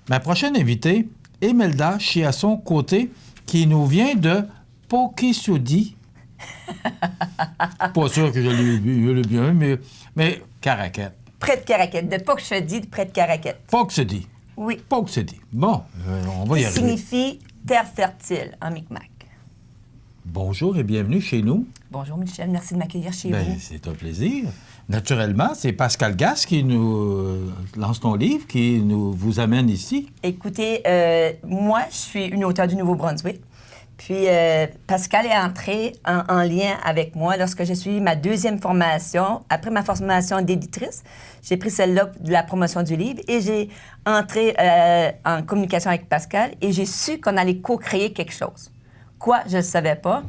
Ma prochaine invitée, Imelda Chiasson-Côté, qui nous vient de Pokésaudy. Pas sûr que je l'ai bien, mais Caraquette. Près de Caraquette, de Pokésaudy, près de Caraquette. Pokésaudy. Oui. Pokésaudy. Bon, on va y Ça arriver. signifie terre fertile en Micmac. Bonjour et bienvenue chez nous. Bonjour Michel, merci de m'accueillir chez Bien, vous. c'est un plaisir. Naturellement, c'est Pascal Gasse qui nous lance ton livre, qui vous amène ici. Écoutez, moi, je suis une auteure du Nouveau-Brunswick. Puis Pascal est entré en lien avec moi lorsque j'ai suivi ma deuxième formation. Après ma formation d'éditrice, j'ai pris celle-là de la promotion du livre et j'ai entré en communication avec Pascal et j'ai su qu'on allait co-créer quelque chose. Quoi, je ne le savais pas,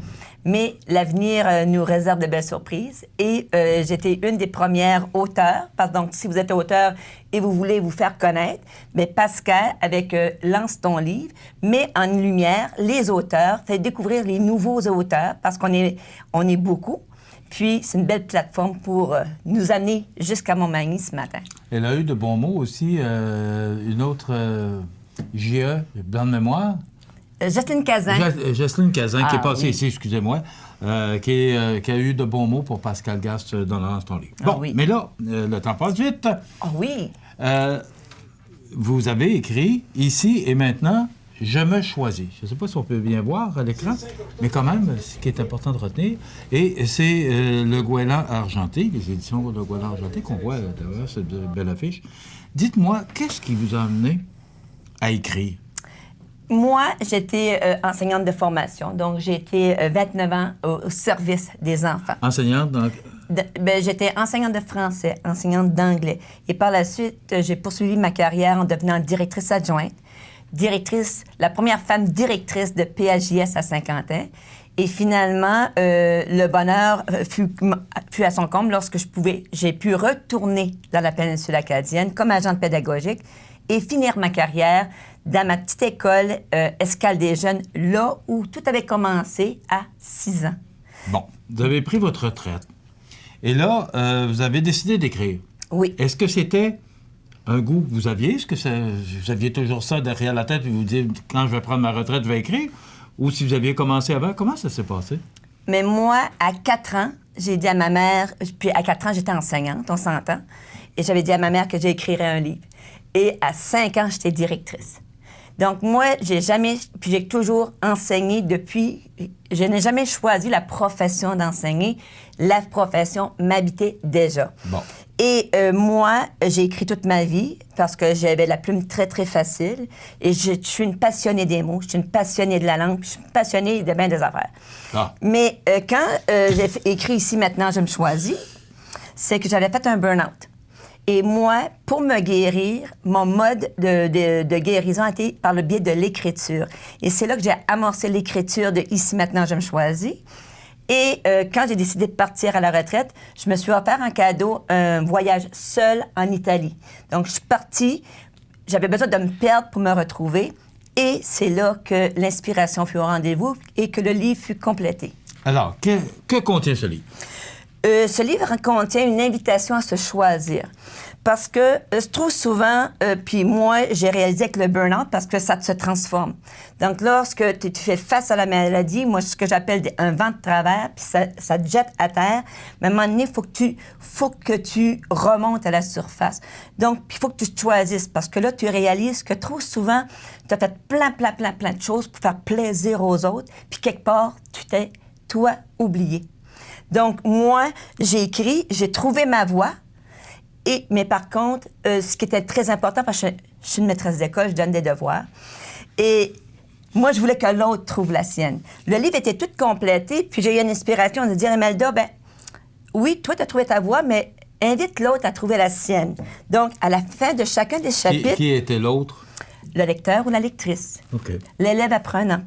mais l'avenir nous réserve de belles surprises. Et j'étais une des premières auteurs. Donc, si vous êtes auteur et vous voulez vous faire connaître, bien, Pascal, avec Lance ton livre, met en lumière les auteurs, fait découvrir les nouveaux auteurs, parce qu'on est beaucoup. Puis, c'est une belle plateforme pour nous amener jusqu'à Montmagny ce matin. Elle a eu de bons mots aussi. Une autre JE, blanc de mémoire. Jocelyne Cazin. Jocelyne Cazin, qui est passée oui. ici, excusez-moi, qui a eu de bons mots pour Pascal Gasse dans ton livre. Bon, oui. mais là, le temps passe vite. Ah oui! Vous avez écrit « Ici et maintenant, je me choisis ». Je ne sais pas si on peut bien voir à l'écran, mais quand même, ce qui est important de retenir. Et c'est Le Goéland argenté, les éditions Le Goéland argenté, qu'on voit derrière cette belle affiche. Dites-moi, qu'est-ce qui vous a amené à écrire? Moi, j'étais enseignante de formation, donc j'ai été 29 ans au service des enfants. Enseignante, donc... J'étais enseignante de français, enseignante d'anglais. Et par la suite, j'ai poursuivi ma carrière en devenant directrice adjointe. La première femme directrice de PAJS à Saint-Quentin. Et finalement, le bonheur fut à son comble lorsque j'ai pu retourner dans la péninsule acadienne comme agente pédagogique et finir ma carrière dans ma petite école Escale des Jeunes, là où tout avait commencé à 6 ans. Bon, vous avez pris votre retraite. Et là, vous avez décidé d'écrire. Oui. Est-ce que c'était un goût que vous aviez? Est-ce que vous aviez toujours ça derrière la tête et vous dites, quand je vais prendre ma retraite, je vais écrire? Ou si vous aviez commencé avant, comment ça s'est passé? Mais moi, à 4 ans, j'ai dit à ma mère, puis à 4 ans, j'étais enseignante, on s'entend, et j'avais dit à ma mère que j'écrirais un livre. Et à 5 ans, j'étais directrice. Donc, moi, j'ai toujours enseigné depuis. Je n'ai jamais choisi la profession d'enseigner. La profession m'habitait déjà. Bon. Et moi, j'ai écrit toute ma vie parce que j'avais la plume très, très facile. Et je suis une passionnée des mots, je suis une passionnée de la langue, je suis une passionnée de bien des affaires. Ah. Mais quand j'ai écrit ici, maintenant, je me choisis, c'est que j'avais fait un burn-out. Et moi, pour me guérir, mon mode de guérison a été par le biais de l'écriture. Et c'est là que j'ai amorcé l'écriture de « Ici, maintenant, je me choisis ». Et quand j'ai décidé de partir à la retraite, je me suis offert en cadeau un voyage seul en Italie. Donc, je suis partie, j'avais besoin de me perdre pour me retrouver. Et c'est là que l'inspiration fut au rendez-vous et que le livre fut complété. Alors, que contient ce livre? Ce livre contient une invitation à se choisir. Parce que trop souvent, puis moi, j'ai réalisé avec le burn-out parce que ça se transforme. Donc, lorsque tu fais face à la maladie, moi, ce que j'appelle un vent de travers, puis ça te jette à terre, mais à un moment donné, il faut que tu remontes à la surface. Donc, il faut que tu te choisisses parce que là, tu réalises que trop souvent, tu as fait plein de choses pour faire plaisir aux autres, puis quelque part, tu t'es, toi, oublié. Donc, moi, j'ai écrit, j'ai trouvé ma voie, mais par contre, ce qui était très important, parce que je suis une maîtresse d'école, je donne des devoirs, et moi, je voulais que l'autre trouve la sienne. Le livre était tout complété, puis j'ai eu une inspiration de dire, Imelda, oui, toi, tu as trouvé ta voie, mais invite l'autre à trouver la sienne. Donc, à la fin de chacun des chapitres... Qui était l'autre? Le lecteur ou la lectrice. OK. L'élève apprenant,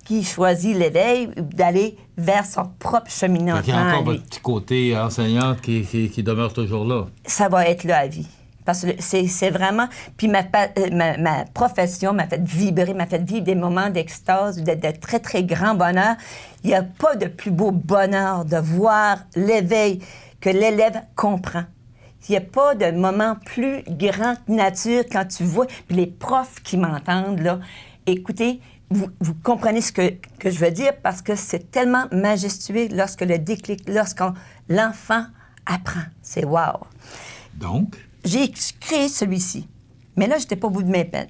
qui choisit l'éveil d'aller vers son propre cheminement. Il y a encore votre petit côté enseignante qui demeure toujours là. Ça va être là à vie. Parce que c'est vraiment... Puis ma profession m'a fait vibrer, m'a fait vivre des moments d'extase, de très, très grand bonheur. Il n'y a pas de plus beau bonheur de voir l'éveil que l'élève comprend. il n'y a pas de moment plus grand que nature quand tu vois. Puis les profs qui m'entendent, là, écoutez, vous comprenez ce que je veux dire parce que c'est tellement majestueux lorsque le déclic, l'enfant apprend. C'est wow. Donc? J'ai créé celui-ci. Mais là, je n'étais pas au bout de mes peines.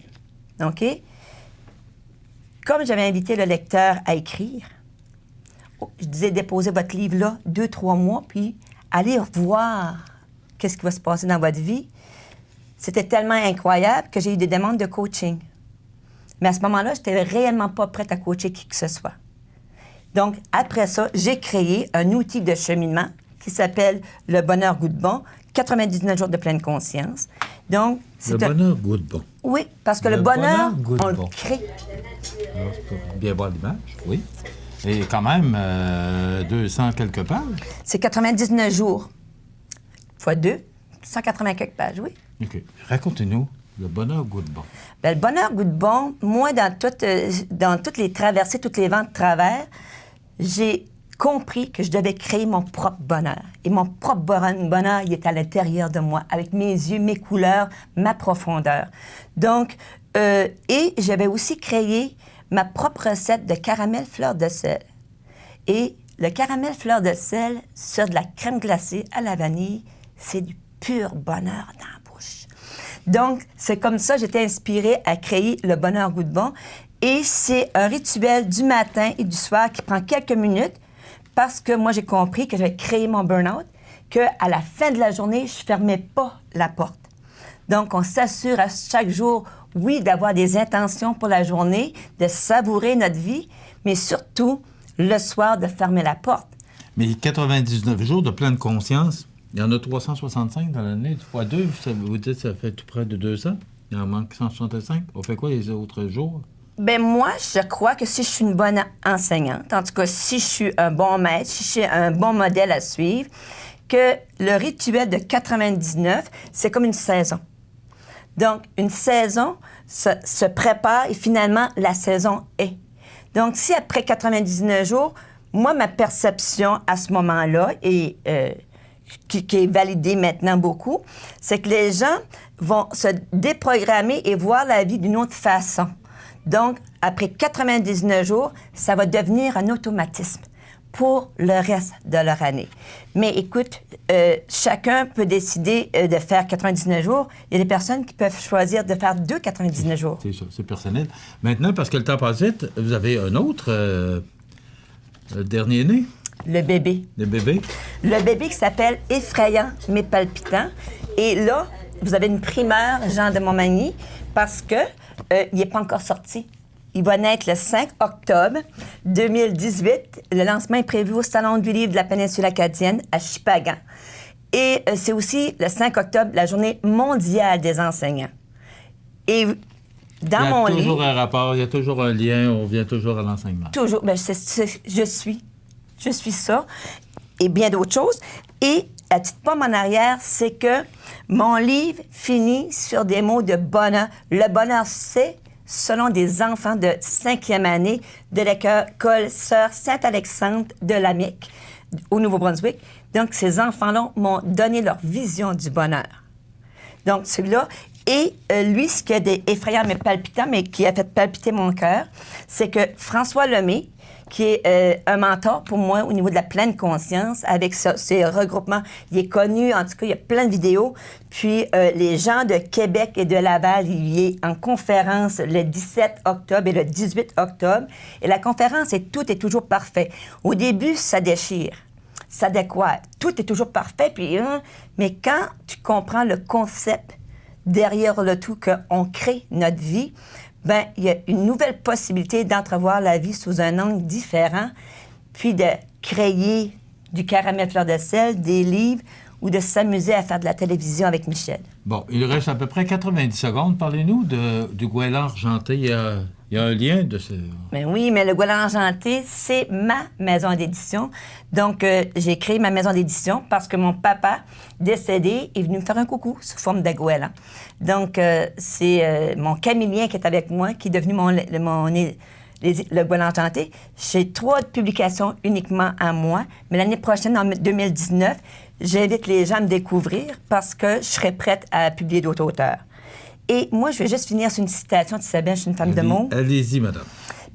OK? Comme j'avais invité le lecteur à écrire, je disais déposez votre livre là 2-3 mois, puis allez voir qu'est-ce qui va se passer dans votre vie. C'était tellement incroyable que j'ai eu des demandes de coaching. Mais à ce moment-là, je n'étais réellement pas prête à coacher qui que ce soit. Donc, après ça, j'ai créé un outil de cheminement qui s'appelle le bonheur goût de bon, 99 jours de pleine conscience. Donc, le bonheur goût de bon. Oui, parce que le bonheur on bon. le crée. Alors, pour bien voir l'image, oui. Et quand même, 200 quelques pages. C'est 99 jours. Fois 2, 180 quelques pages, oui. OK. Racontez-nous le bonheur goût de bon. Bien, le bonheur goût de bon, moi, dans toutes les traversées, toutes les vents de travers, j'ai compris que je devais créer mon propre bonheur. Et mon propre bonheur, il est à l'intérieur de moi, avec mes yeux, mes couleurs, ma profondeur. Donc, et j'avais aussi créé ma propre recette de caramel fleur de sel. Et le caramel fleur de sel sur de la crème glacée à la vanille, c'est du pur bonheur dans la bouche. Donc, c'est comme ça que j'étais inspirée à créer le bonheur goût de bon. Et c'est un rituel du matin et du soir qui prend quelques minutes parce que moi, j'ai compris que j'avais créé mon burn-out, qu'à la fin de la journée, je ne fermais pas la porte. Donc, on s'assure à chaque jour, oui, d'avoir des intentions pour la journée, de savourer notre vie, mais surtout, le soir, de fermer la porte. Mais 99 jours de pleine conscience, il y en a 365 dans l'année, fois 2, vous dites que ça fait tout près de 200. Il en manque 165. On fait quoi les autres jours? Bien, moi, je crois que si je suis une bonne enseignante, en tout cas, si je suis un bon maître, si je suis un bon modèle à suivre, que le rituel de 99, c'est comme une saison. Donc, une saison se prépare et finalement, la saison est. Donc, si après 99 jours, moi, ma perception à ce moment-là, et qui est validée maintenant beaucoup, c'est que les gens vont se déprogrammer et voir la vie d'une autre façon. Donc, après 99 jours, ça va devenir un automatisme pour le reste de leur année. Mais écoute, chacun peut décider de faire 99 jours. Il y a des personnes qui peuvent choisir de faire 99 jours. C'est ça, c'est personnel. Maintenant, parce que le temps passe vite, vous avez un autre dernier né? Le bébé. Le bébé? Le bébé qui s'appelle Effrayant mais palpitant. Et là, vous avez une primeur, Jean de Montmagny, parce que il n'est pas encore sorti. Il va naître le 5 octobre 2018. Le lancement est prévu au Salon du livre de la péninsule acadienne à Shippagan. Et c'est aussi le 5 octobre, la journée mondiale des enseignants. Et dans mon livre... Il y a toujours un rapport, il y a toujours un lien, on vient toujours à l'enseignement. Toujours. Bien, je suis ça. Et bien d'autres choses. Et la petite pomme en arrière, c'est que mon livre finit sur des mots de bonheur. Le bonheur, c'est selon des enfants de 5e année de l'école Sœur Saint-Alexandre de Lamique, au Nouveau-Brunswick. Donc, ces enfants-là m'ont donné leur vision du bonheur. Donc, celui-là. Et lui, ce qui est effrayant mais palpitant, mais qui a fait palpiter mon cœur, c'est que François Lemay, qui est un mentor pour moi au niveau de la pleine conscience, avec ses regroupements. Il est connu, en tout cas, il y a plein de vidéos. Puis, les gens de Québec et de Laval, il est en conférence le 17 octobre et le 18 octobre. Et la conférence, tout est toujours parfait. Au début, ça déchire, ça décoiffe. Tout est toujours parfait. Puis, mais quand tu comprends le concept derrière le tout, qu'on crée notre vie, bien, il y a une nouvelle possibilité d'entrevoir la vie sous un angle différent, puis de créer du caramel fleur de sel, des livres, ou de s'amuser à faire de la télévision avec Michel. Bon, il reste à peu près 90 secondes. Parlez-nous du goéland argenté. Il y a un lien de ce... Mais oui, mais le goéland argenté, c'est ma maison d'édition. Donc, j'ai créé ma maison d'édition parce que mon papa, décédé, est venu me faire un coucou sous forme de goéland. Donc, c'est mon camélien qui est avec moi, qui est devenu le goéland argenté. J'ai 3 publications uniquement à moi, mais l'année prochaine, en 2019, j'invite les gens à me découvrir parce que je serais prête à publier d'autres auteurs. Et moi, je vais juste finir sur une citation d'Isabelle, je suis une femme de mots. Allez-y, madame.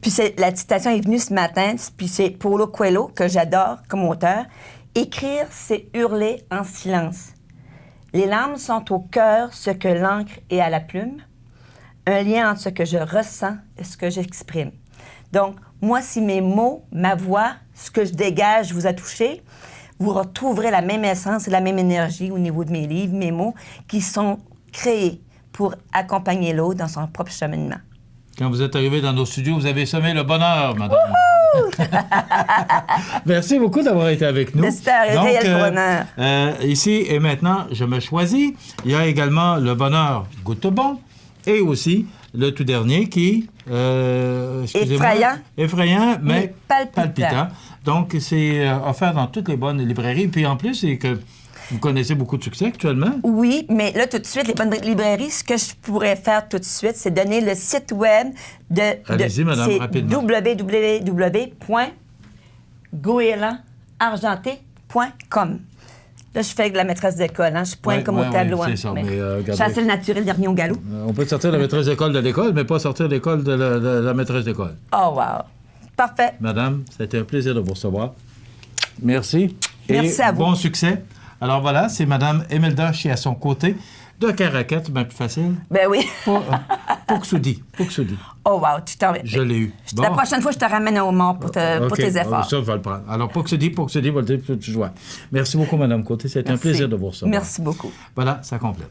Puis la citation est venue ce matin, puis c'est Paulo Coelho, que j'adore comme auteur. « Écrire, c'est hurler en silence. Les larmes sont au cœur ce que l'encre est à la plume. Un lien entre ce que je ressens et ce que j'exprime. » Donc, moi, si mes mots, ma voix, ce que je dégage vous a touché, vous retrouverez la même essence et la même énergie au niveau de mes livres, mes mots, qui sont créés pour accompagner l'autre dans son propre cheminement. Quand vous êtes arrivé dans nos studios, vous avez semé le bonheur, madame. Merci beaucoup d'avoir été avec nous. J'espère, réel bonheur. Ici et maintenant, je me choisis. Il y a également le bonheur goûte bon et aussi le tout dernier qui... effrayant. Effrayant, mais palpitant. Donc, c'est offert dans toutes les bonnes librairies. Puis en plus, c'est que vous connaissez beaucoup de succès actuellement. Oui, mais là, tout de suite, les bonnes librairies, ce que je pourrais faire tout de suite, c'est donner le site web de... Allez-y, madame, rapidement. www.goélandargenté.com. Là, je fais de la maîtresse d'école, hein? Je pointe comme au tableau. C'est ça, mais je suis assez le naturel dernier au galop. On peut sortir la maîtresse d'école de l'école, mais pas sortir l'école de la maîtresse d'école. Oh, wow. Parfait. Madame, c'était un plaisir de vous recevoir. Merci. Merci à vous. Bon succès. Alors voilà, c'est Mme Imelda Chier à son côté. De Caracat, c'est bien plus facile. Ben oui. Pouxoudi. Oh wow, tu t'en... Je l'ai eu. Bon. La prochaine fois, je te ramène au mort pour tes efforts. Ça, je vais le prendre. Alors, Pouxoudi, va le dire, tu joues. Merci beaucoup, Mme Côté. C'était un plaisir de vous recevoir. Merci beaucoup. Voilà, ça complète.